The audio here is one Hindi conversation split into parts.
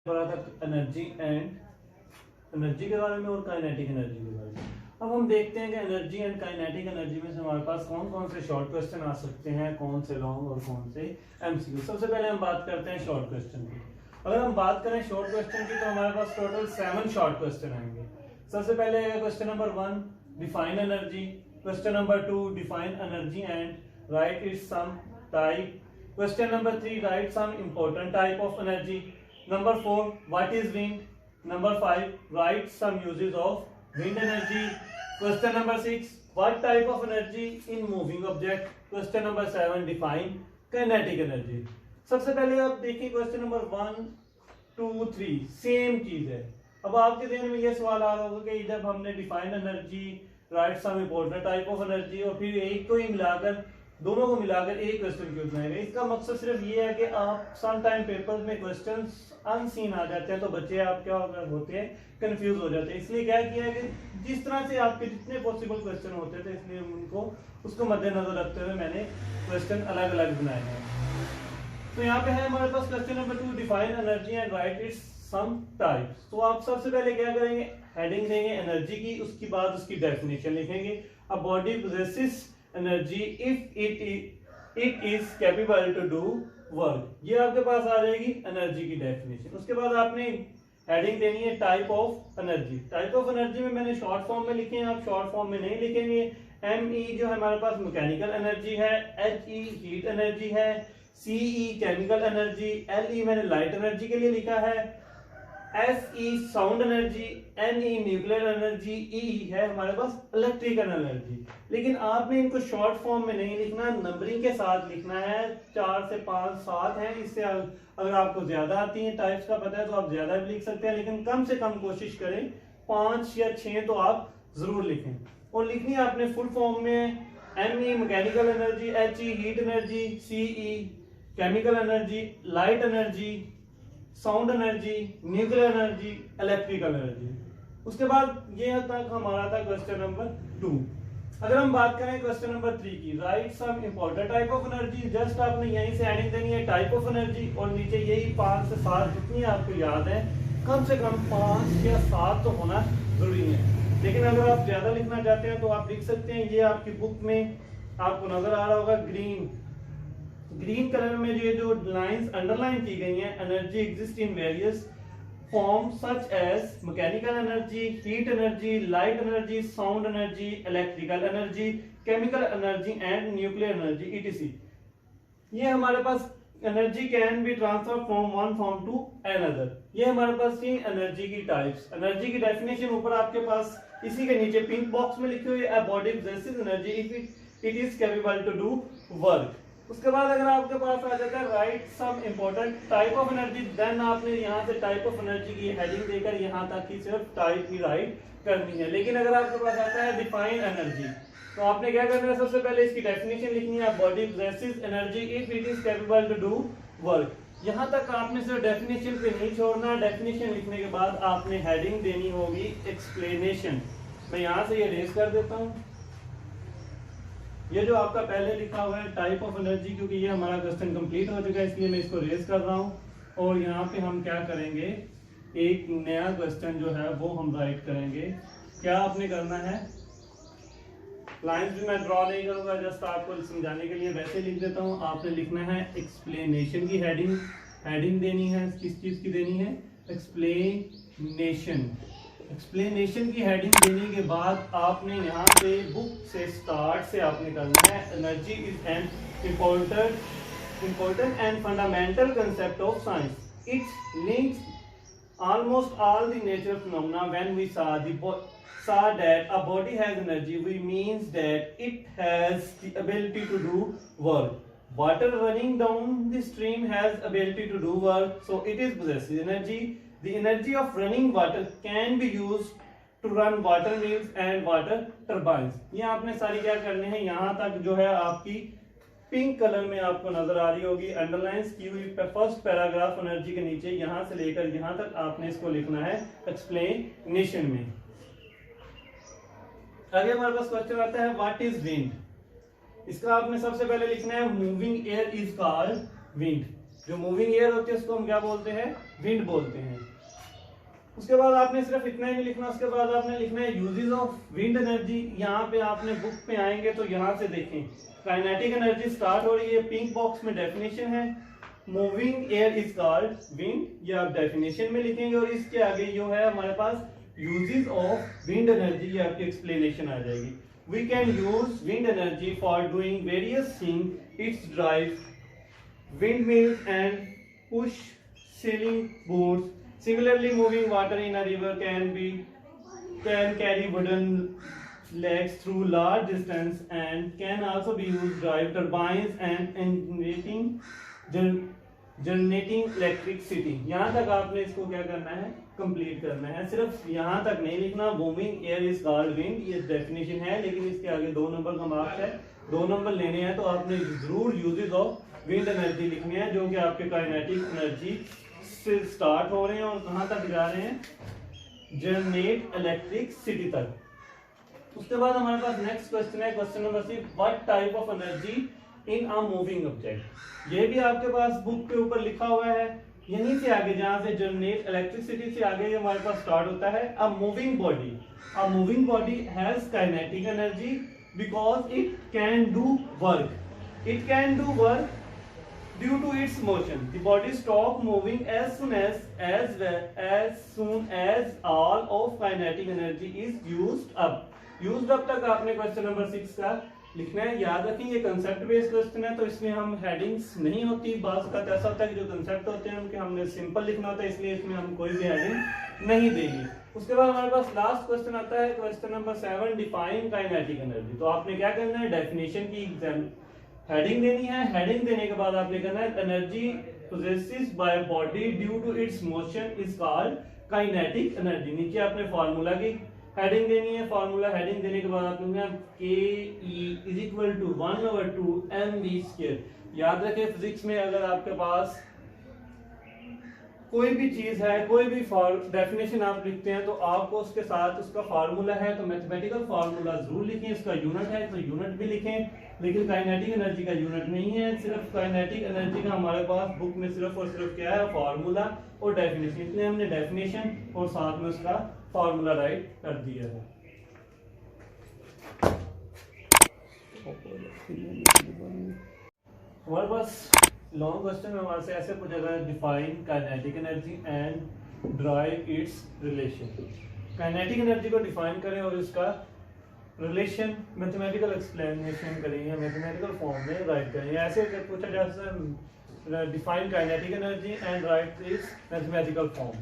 एनर्जी के बारे में और काइनेटिक एनर्जी के बारे में। अब हम देखते हैं कि एनर्जी एंड काइनेटिक एनर्जी में से हमारे पास कौन कौन से शॉर्ट क्वेश्चन आ सकते हैं, कौन से लॉन्ग और कौन से एमसीक्यू। सबसे पहले हम बात करते हैं शॉर्ट क्वेश्चन की। अगर हम बात करें शॉर्ट क्वेश्चन की तो हमारे पास टोटल 7 शॉर्ट क्वेश्चन आएंगे। सबसे पहले है question number 1 define energy, question number 2 define energy and write its some type, question number 3 write some important type of energy, number 4 what is wind, number 5 write some uses of wind energy, question number 6 what type of energy in moving object, question number 7 define kinetic energy। सबसे पहले आप देखिए क्वेश्चन नंबर 1 2 3 सेम चीज है। अब आपके ध्यान में ये सवाल आ रहा होगा कि जब हमने define energy, write some important type of energy और फिर एक को ही मिलाकर, दोनों को मिलाकर एक क्वेश्चन क्यों बनाएगा। इसका मकसद सिर्फ ये है कि आप सम टाइम पेपर में क्वेश्चंस अनसीन आ जाते हैं तो बच्चे आप क्या होते हैं, कंफ्यूज हो जाते हैं। इसलिए क्या किया है कि जिस तरह से आपके जितने पॉसिबल क्वेश्चन होते थे इसलिए उनको उसको मद्देनजर रखते हुए मैंने क्वेश्चन अलग अलग बनाए हैं। तो यहाँ पे है हमारे पास question number 2 define energy and write its some types. तो आप सबसे पहले क्या करेंगे, हेडिंग देंगे एनर्जी की, उसके बाद उसकी डेफिनेशन लिखेंगे। A body possesses energy if it is capable to do work. ये आपके पास आ जाएगी एनर्जी की डेफिनेशन। उसके बाद आपने हेडिंग देनी है type of energy. Type of energy में मैंने शॉर्ट फॉर्म में लिखे हैं, आप शॉर्ट फॉर्म में नहीं लिखेंगे। ME जो हमारे पास मैकेनिकल एनर्जी है, HE हीट एनर्जी है, CE केमिकल एनर्जी, LE मैंने लाइट एनर्जी के लिए लिखा है, SE sound energy, NE nuclear energy, EE है हमारे पास इलेक्ट्रिकल एनर्जी। लेकिन आपने इनको शॉर्ट फॉर्म में नहीं लिखना, नंबरिंग के साथ लिखना है। 4 से 5 7 है। इससे अगर आपको ज्यादा आती है टाइप्स का पता है तो आप ज्यादा भी लिख सकते हैं, लेकिन कम से कम कोशिश करें 5 या 6 तो आप जरूर लिखें। और लिखनी है आपने फुल फॉर्म में ME mechanical energy, HE heat energy, CE chemical energy, light energy, sound energy, nuclear energy, electrical energy. उसके बाद ये तक हमारा था क्वेश्चन नंबर 2। अगर हम बात करें क्वेश्चन नंबर 3 की, write some important type of energy. Just आपने यहीं से एडिंग देनी है टाइप ऑफ एनर्जी और नीचे यही 5 से 7 जितनी आपको याद है, कम से कम 5 या 7 तो होना जरूरी है। लेकिन अगर आप ज्यादा लिखना चाहते हैं तो आप लिख सकते हैं। ये आपकी बुक में आपको नजर आ रहा होगा ग्रीन कलर में ये जो लाइंस अंडरलाइन की गई हैं, energy exist in various form such as mechanical energy, heat energy, light energy, sound energy, electrical energy, chemical energy and nuclear energy ETC। ये हमारे पास energy can be transfer from one form to another. ये हमारे पास थी एनर्जी की टाइप्स। एनर्जी की डेफिनेशन ऊपर आपके पास इसी के नीचे पिंक बॉक्स में लिखी हुई है, a body possesses energy if it is capable to do work. उसके बाद अगर आपके पास आ जाता है write some important type of energy, then आपने यहाँ से टाइप ऑफ एनर्जी की हेडिंग देकर यहाँ तक की सिर्फ टाइप ही राइट करनी है। लेकिन अगर आपके पास आता है डिफाइन एनर्जी तो आपने क्या करना है, सबसे पहले इसकी डेफिनेशन लिखनी है, body possesses energy if it is capable to do work. यहाँ तक आपने सिर्फ डेफिनेशन पे नहीं छोड़ना। डेफिनेशन लिखने के बाद आपने हेडिंग देनी होगी एक्सप्लेनेशन। मैं यहाँ से ये रेज कर देता हूँ। ये जो आपका पहले लिखा हुआ है टाइप ऑफ एनर्जी, क्योंकि ये हमारा क्वेश्चन कंप्लीट हो चुका है इसलिए मैं इसको रेज कर रहा हूँ। और यहाँ पे हम क्या करेंगे, एक नया क्वेश्चन जो है वो हम राइट करेंगे। क्या आपने करना है, लाइंस भी मैं ड्रॉ नहीं करूंगा, जस्ट आपको समझाने के लिए वैसे लिख देता हूँ। आपने लिखना है एक्सप्लेनेशन की हेडिंग देनी है। किस चीज की देनी है, एक्सप्लेनेशन। एक्सप्लेनेशन की हेडिंग देने के बाद आपने यहाँ पे बुक से स्टार्ट से आपने करना है, energy is an important and fundamental concept of science. It links almost all the natural phenomena. When we saw that a body has energy, we means that it has the ability to do work. Water running down the stream has ability to do work, so it is possesses energy. The energy of running water can be used to run water mills and water turbines. ये आपने सारी क्या करने हैं, यहाँ तक जो है आपकी पिंक कलर में आपको नजर आ रही होगी अंडरलाइंस की हुई फर्स्ट पैराग्राफ एनर्जी के नीचे, यहाँ से लेकर यहाँ तक आपने इसको लिखना है एक्सप्लेनेशन में। आगे हमारे पास क्वेश्चन आता है व्हाट इज विंड। इसका आपने सबसे पहले लिखना है moving air is called wind. जो मूविंग एयर होती है उसको हम क्या बोलते हैं, विंड बोलते हैं। उसके बाद आपने सिर्फ इतना ही नहीं लिखना, उसके बाद आपने लिखना है यूजेस ऑफ विंड एनर्जी। यहाँ पे आपने बुक पे आएंगे तो यहाँ से देखें काइनेटिक एनर्जी स्टार्ट हो रही है, पिंक बॉक्स में डेफिनेशन है, moving air is called wind, ये आप डेफिनेशन में लिखेंगे और इसके आगे जो है हमारे पास यूजेस ऑफ विंड एनर्जी, ये आपकी एक्सप्लेनेशन आ जाएगी। We can use wind energy for doing various thing, its drive windmills and push sailing boats. Similarly, moving water in a river can carry wooden legs through large distance and can also be used drive turbines and generating electricity. यहाँ तक आपने इसको क्या करना है, कंप्लीट करना है। सिर्फ यहाँ तक नहीं लिखना, moving air is called wind, ये डेफिनेशन है, लेकिन इसके आगे 2 नंबर का मार्क्स है, 2 नंबर लेने हैं तो आपने जरूर यूजेस ऑफ विंड एनर्जी लिखनी है, जो कि आपके काइनेटिक एनर्जी से स्टार्ट हो रहे हैं और कहां तक जा रहे हैं, जनरेट इलेक्ट्रिसिटी तक। उसके बाद हमारे पास नेक्स्ट क्वेश्चन है, question number 6, what type of energy in a moving object. ये भी आपके पास बुक के ऊपर लिखा हुआ है, यहीं से आगे जहां से जनरेट इलेक्ट्रिसिटी से आगे हमारे पास स्टार्ट होता है a moving body. A moving body has kinetic energy because it can do work, it can do work due to its motion. The body stop moving as soon as all of kinetic energy is used up. Used up तक आपने क्वेश्चन नंबर 6 का लिखना है। याद रखें ये कंसेप्ट बेस्ड क्वेश्चन है, तो इसमें हम हेडिंग्स नहीं होती, बात का ऐसा होता है कि जो कंसेप्ट होते हैं उनके हमने सिंपल लिखना होता है, इसलिए इसमें हम कोई भी हेडिंग नहीं देंगे। उसके बाद हमारे पास लास्ट क्वेश्चन आता है, question number 7, define kinetic energy. तो आपने क्या करना है, डेफिनेशन की हेडिंग देनी है। हेडिंग देने के बाद आपने करना है, energy possessed by a body due to its motion is called kinetic energy। नीचे आपने फार्मूला की हेडिंग देनी है, फार्मूला हेडिंग देने के बाद आपने KE is equal to 1/2 mv²। याद रखें फिजिक्स में अगर आपके पास कोई भी चीज है, कोई भी डेफिनेशन आप लिखते हैं तो आपको उसके साथ उसका फार्मूला है तो मैथमेटिकल फार्मूला जरूर लिखें, इसका यूनिट है तो यूनिट भी लिखें, लेकिन काइनेटिक एनर्जी का यूनिट नहीं है। सिर्फ काइनेटिक एनर्जी का हमारे पास बुक में सिर्फ और सिर्फ क्या है, फार्मूला और डेफिनेशन, इसलिए हमने डेफिनेशन और साथ में उसका फार्मूला राइट कर दिया है। हमारे पास लॉन्ग क्वेश्चन में हमारे से ऐसे पूछा था, define kinetic energy and drive it's relation. Kinetic energy को डिफाइन करें और इसका रिलेशन मैथमेटिकल एक्सप्लेनेशन करें या मैथमेटिकल फॉर्म में राइट करें। ऐसे पूछा जा सकता है, define kinetic energy and write it's mathematical form.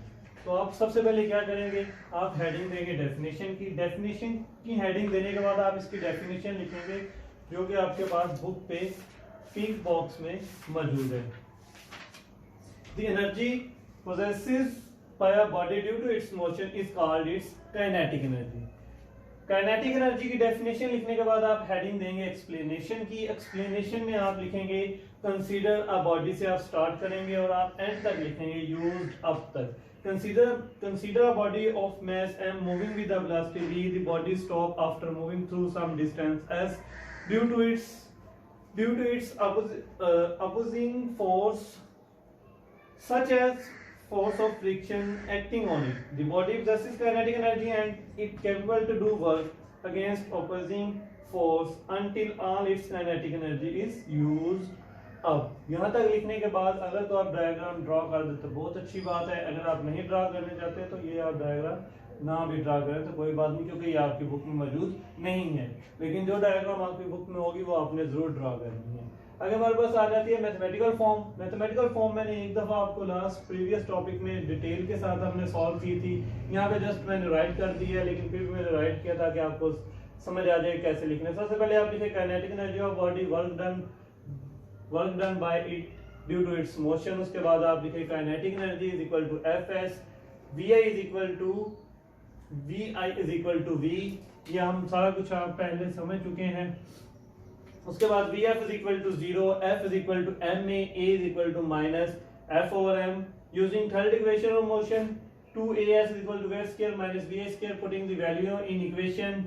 तो आप सबसे पहले क्या करेंगे, आप हेडिंग देंगे डेफिनेशन की। डेफिनेशन की हेडिंग देने के बाद आप इसकी डेफिनेशन लिखेंगे, जो कि आपके पास बुक पे पिंक बॉक्स में मौजूद है। The energy possessed by a body due to its motion is called its kinetic energy। Kinetic energy की डेफिनेशन लिखने के बाद आप हेडिंग देंगे एक्सप्लेनेशन की। एक्सप्लेनेशन में आप लिखेंगे कंसीडर अ बॉडी से आप स्टार्ट करेंगे और आप एंड तक लिखेंगे यूज्ड अप तक। Consider a body of mass m moving with a velocity v, the body stop after moving through some distance s due to its opposing force such as force of friction acting on it. The body possesses kinetic energy and it capable to do work against opposing force until all its kinetic energy is used up। यहाँ तक लिखने के बाद अगर तो आप डायग्राम ड्रॉ कर देते बहुत अच्छी बात है, अगर आप नहीं ड्रॉ करने चाहते तो ये आप डायग्राम ना भी ड्रा करें तो कोई बात नहीं, क्योंकि ये आपकी बुक में मौजूद नहीं है, लेकिन जो डायग्राम आपकी बुक में होगी वो आपने जरूर ड्रा करनी है। अगर हमारे पास आ जाती है मैथमेटिकल फॉर्म। मैथमेटिकल फॉर्म मैंने एक दफ़ा आपको लास्ट प्रीवियस टॉपिक में डिटेल के साथ हमने सॉल्व की थी, यहाँ पे जस्ट मैंने राइट कर दी है, लेकिन फिर भी मैंने राइट किया ताकि आपको समझ आ जाए कैसे लिखना है। सबसे पहले आप लिखे kinetic energy of body work done by it due to its motion. उसके बाद आप लिखे kinetic energy is equal to Fs, Vi is equal to V। ये हम सारा कुछ आप पहले समझ चुके हैं। उसके बाद Vf is equal to 0, F is equal to ma, A is equal to minus F/m। Using third equation of motion 2as is equal to v square minus va square, putting the value in equation.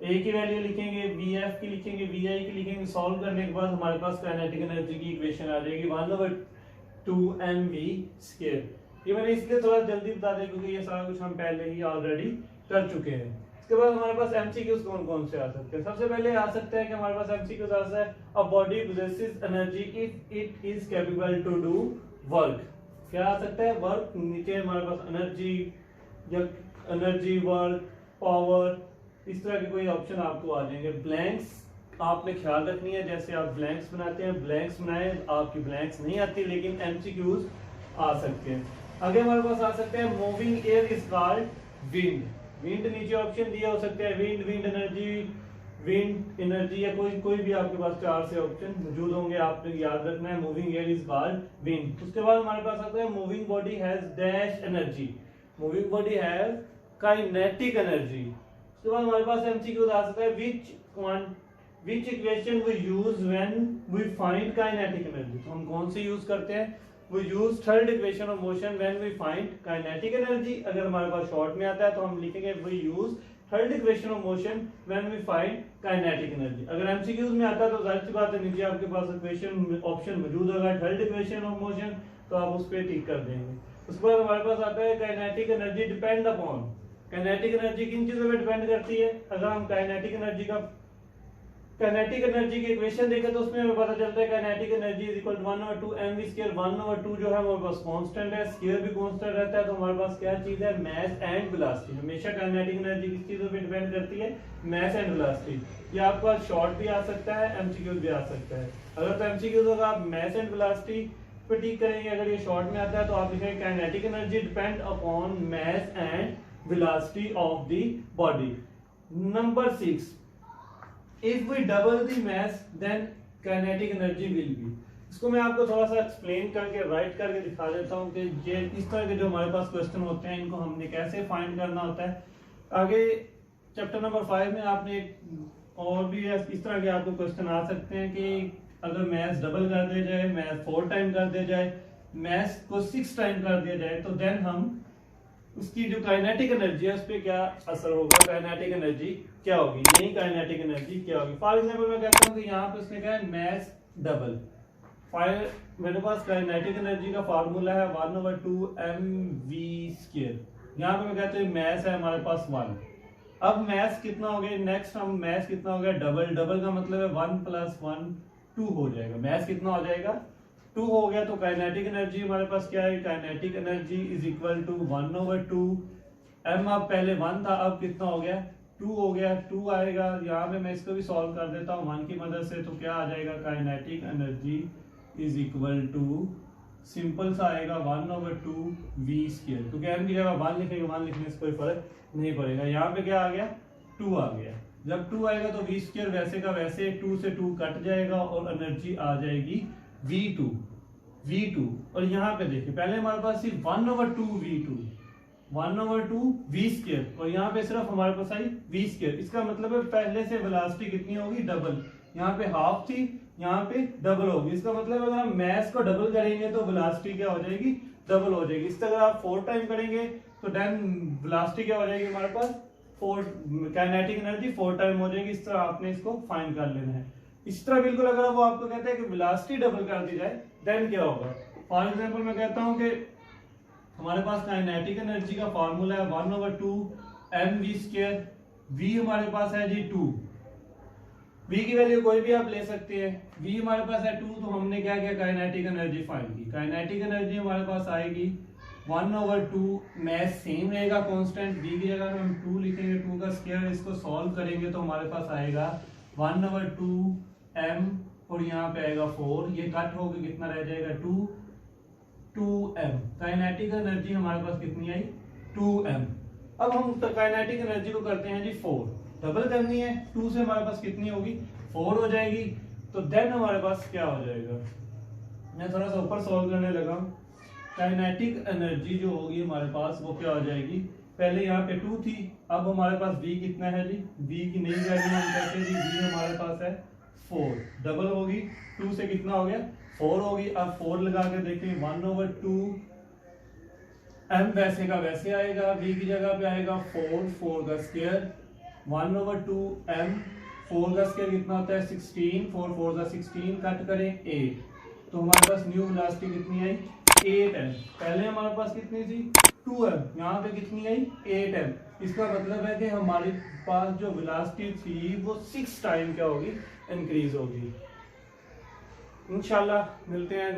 A की वैल्यू लिखेंगे, Vf की लिखेंगे, Vi की लिखेंगे। सॉल्व करने के बाद हमारे पास काइनेटिक एनर्जी की इक्वेशन आ जाएगी 1/2 mv स्क्वायर। ये मैंने इसलिए थोड़ा जल्दी बता दिया क्योंकि ये सारा कुछ हम पहले ही ऑलरेडी कर चुके हैं। इसके बाद हमारे पास एमसीक्यूज कौन कौन से आ सकते हैं। सबसे पहले आ सकते हैं कि हमारे पास एमसीक्यूज आ सकता है a body possesses energy if it is capable to do work. क्या आ सकता है? वर्क। नीचे हमारे पास एनर्जी या एनर्जी, वर्क, पावर, इस तरह के कोई ऑप्शन आपको आ जाएंगे। ब्लैंक्स आपने ख्याल रखनी है, जैसे आप ब्लैंक्स बनाते हैं, ब्लैंक्स बनाए, आपकी ब्लैंक्स नहीं आती लेकिन एमसीक्यूज आ सकते हैं। आगे हमारे पास आ सकते हैं moving air is called wind. Wind नीचे ऑप्शन दिए हो सकते हैं, विंड, विंड एनर्जी या कोई भी आपके पास 4 से ऑप्शन मौजूद होंगे, आपने याद रखना है। Moving air is called wind. उसके बाद हमारे पास आता है moving body has dash energy. Moving body has kinetic energy. उसके बाद हमारे पास एमसीक्यू आ सकता है which equation we use when we find kinetic energy। तो हम कौन से यूज करते हैं? we use third equation of motion when we find kinetic energy। अगर हमारे पास शॉर्ट में आता है तो हम लिखेंगे we use third equation of motion when we find kinetic energy. अगर एमसीक्यूज में आता है तो जाहिर सी बात है नीचे आपके पास इक्वेशन ऑप्शन मौजूद होगा थर्ड इक्वेशन ऑफ मोशन, तो आप उस पर टिक कर देंगे। उसके बाद हमारे पास आता है kinetic energy depend upon. Kinetic energy किन चीजों पे डिपेंड करती है? अगर हम काइनेटिक एनर्जी की इक्वेशन देखें तो उसमें हमें पता चलता है kinetic energy is equal to 1/2 mv square. 1/2 जो है हमारे पास कांस्टेंट है, स्क्वायर भी कांस्टेंट रहता है, तो हमारे पास क्या चीज है? Mass and velocity. हमेशा काइनेटिक एनर्जी किस चीजों पे डिपेंड करती है? Mass and velocity. ये आपके पास शॉर्ट भी आ सकता है, एमसीक्यूज भी आ सकता है। अगर तो एमसीक्यूज होगा आप मास एंड वेलोसिटी पे टिक करेंगे, अगर ये शॉर्ट में आता है तो आप लिखेंगे kinetic energy depend upon mass and velocity of the body. Number 6, if we double the mass then kinetic energy will be। इसको मैं आपको थोड़ा सा एक्सप्लेन करके राइट करके दिखा देता हूँ कि ये इस तरह के जो हमारे पास क्वेश्चन होते हैं इनको हमने कैसे फाइंड करना होता है। आगे चैप्टर नंबर 5 में आपने और भी इस तरह के आपको क्वेश्चन आ सकते हैं कि अगर मैथ डबल कर दिया जाए, मैथ 4 टाइम कर दिया जाए, मैथ को 6 टाइम कर दिया जाए, तो देन हम उसकी जो काइनेटिक एनर्जी है उस पर क्या असर होगा, काइनेटिक एनर्जी क्या होगी, नई काइनेटिक एनर्जी क्या होगी। फॉर एग्जांपल मैं कहता हूँ कि यहाँ पे उसने कहा है मैस डबल। मेरे पास काइनेटिक एनर्जी का फार्मूला है 1/2 mv²। यहाँ पे मैं कहता हूँ मैस है हमारे पास 1। अब मैस कितना हो गया? नेक्स्ट हम मैस कितना हो गया? डबल। डबल का मतलब है 1 + 1 2 हो जाएगा। मैस कितना हो जाएगा? 2 हो गया। तो काइनेटिक एनर्जी हमारे पास क्या है? Kinetic energy is equal to 1/2 m। अब पहले 1 था, अब कितना हो गया? 2 हो गया। 2 आएगा। यहाँ पे मैं इसको भी सॉल्व कर देता हूँ 1 की मदद से, तो क्या आ जाएगा? Kinetic energy is equal to simple सा आएगा 1/2 v²। क्योंकि m की जगह 1 लिखेंगे, 1 लिखने से कोई फर्क नहीं पड़ेगा। यहाँ पे क्या आ गया? 2 आ गया। जब 2 आएगा तो v² वैसे का वैसे 2 से 2 कट जाएगा और एनर्जी आ जाएगी v2। और यहाँ पे देखिए पहले हमारे पास सिर्फ 1/2 v2, 1/2 v², और यहाँ पे सिर्फ हमारे पास आई v²। इसका मतलब है पहले से वेलोसिटी कितनी होगी? डबल। यहाँ पे हाफ थी, यहाँ पे डबल होगी। इसका मतलब अगर हम मास को डबल करेंगे तो वेलोसिटी क्या हो जाएगी? डबल हो जाएगी। इस तरह आप 4 टाइम करेंगे तो देन वेलोसिटी क्या हो जाएगी हमारे पास? 4 काइनेटिक एनर्जी 4 टाइम हो जाएगी। इस तरह आपने इसको फाइंड कर लेना है। इस तरह बिल्कुल अगर वो आपको कहते हैं कि वेलोसिटी डबल कर दी जाए देन क्या होगा। फॉर एग्जांपल मैं कहता हूं कि हमारे पास काइनेटिक एनर्जी का फार्मूला है 1/2 mv²। v हमारे पास है जी 2। v की वैल्यू कोई भी आप ले सकते हैं। v हमारे पास है 2, तो हमने क्या किया? काइनेटिक एनर्जी फाइंड की। काइनेटिक एनर्जी हमारे पास आएगी 1/2 मैस सेम रहेगा कांस्टेंट। v की जगह हम 2 लिखेंगे, 2 का स्क्वायर। इसको सॉल्व करेंगे तो हमारे पास आएगा 1/2 m और यहाँ पे आएगा 4। ये कट होकर कितना रह जाएगा? 2m। काइनेटिक एनर्जी हमारे पास कितनी आई? 2m। अब हम काइनेटिक एनर्जी को करते हैं जी 4। डबल करनी है, 2 से हमारे पास कितनी होगी? 4 हो जाएगी। तो देन हमारे पास क्या हो जाएगा? मैं थोड़ा सा ऊपर सॉल्व करने लगा। काइनेटिक एनर्जी जो होगी हमारे पास वो क्या हो जाएगी? पहले यहाँ पे 2 थी, अब हमारे पास v कितना है जी? v की नई वैल्यू हम कहते हैं जी v हमारे पास है 4। डबल होगी, 2 से कितना हो गया? 4 होगी। अब 4 लगा के देखें 1/2 m वैसे का वैसे आएगा, v की जगह पे आएगा 4 का स्क्वायर। 1/2 m 4 का स्क्वायर कितना होता है? 16। 4 का 16 कट करें 8, तो हमारे पास न्यू वेलोसिटी कितनी आई? 8m, पहले हमारे पास कितनी थी 2m, यहाँ पे कितनी आई 8m। इसका मतलब है कि हमारे पास जो वेलोसिटी थी वो 6 टाइम क्या होगी, इंक्रीज होगी। इंशाल्लाह मिलते हैं।